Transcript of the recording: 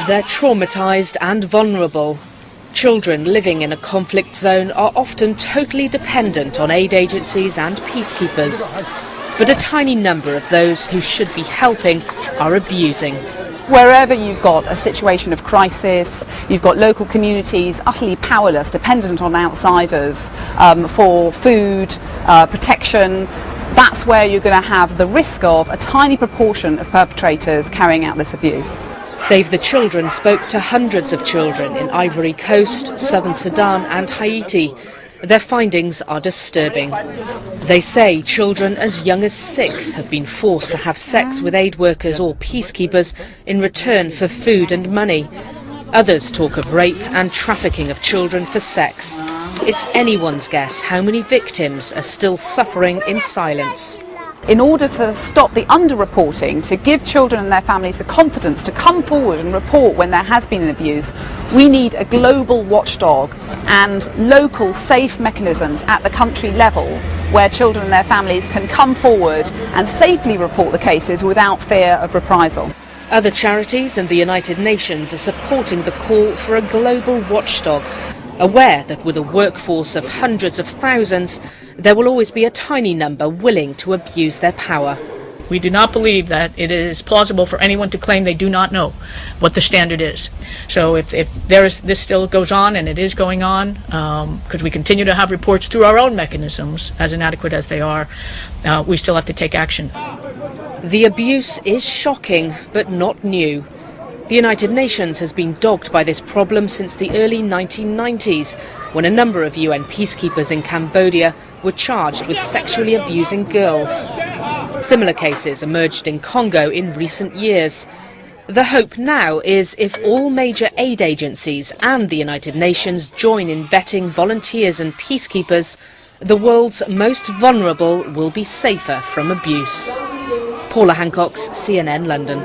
They're traumatised and vulnerable. Children living in a conflict zone are often totally dependent on aid agencies and peacekeepers. But a tiny number of those who should be helping are abusing. Wherever you've got a situation of crisis, you've got local communities utterly powerless, dependent on outsiders for food, protection. That's where you're going to have the risk of a tiny proportion of perpetrators carrying out this abuse. Save the Children spoke to hundreds of children in Ivory Coast, southern Sudan and Haiti. Their findings are disturbing. They say children as young as 6 have been forced to have sex with aid workers or peacekeepers in return for food and money. Others talk of rape and trafficking of children for sex. It's anyone's guess how many victims are still suffering in silence. In order to stop the underreporting, to give children and their families the confidence to come forward and report when there has been an abuse, we need a global watchdog and local safe mechanisms at the country level where children and their families can come forward and safely report the cases without fear of reprisal. Other charities and the United Nations are supporting the call for a global watchdog, aware that with a workforce of hundreds of thousands, there will always be a tiny number willing to abuse their power. We do not believe that it is plausible for anyone to claim they do not know what the standard is. So if this still goes on, and it is going on, because we continue to have reports through our own mechanisms, as inadequate as they are, we still have to take action. The abuse is shocking, but not new. The United Nations has been dogged by this problem since the early 1990s, when a number of UN peacekeepers in Cambodia were charged with sexually abusing girls. Similar cases emerged in Congo in recent years. The hope now is if all major aid agencies and the United Nations join in vetting volunteers and peacekeepers, the world's most vulnerable will be safer from abuse. Paula Hancock's CNN London.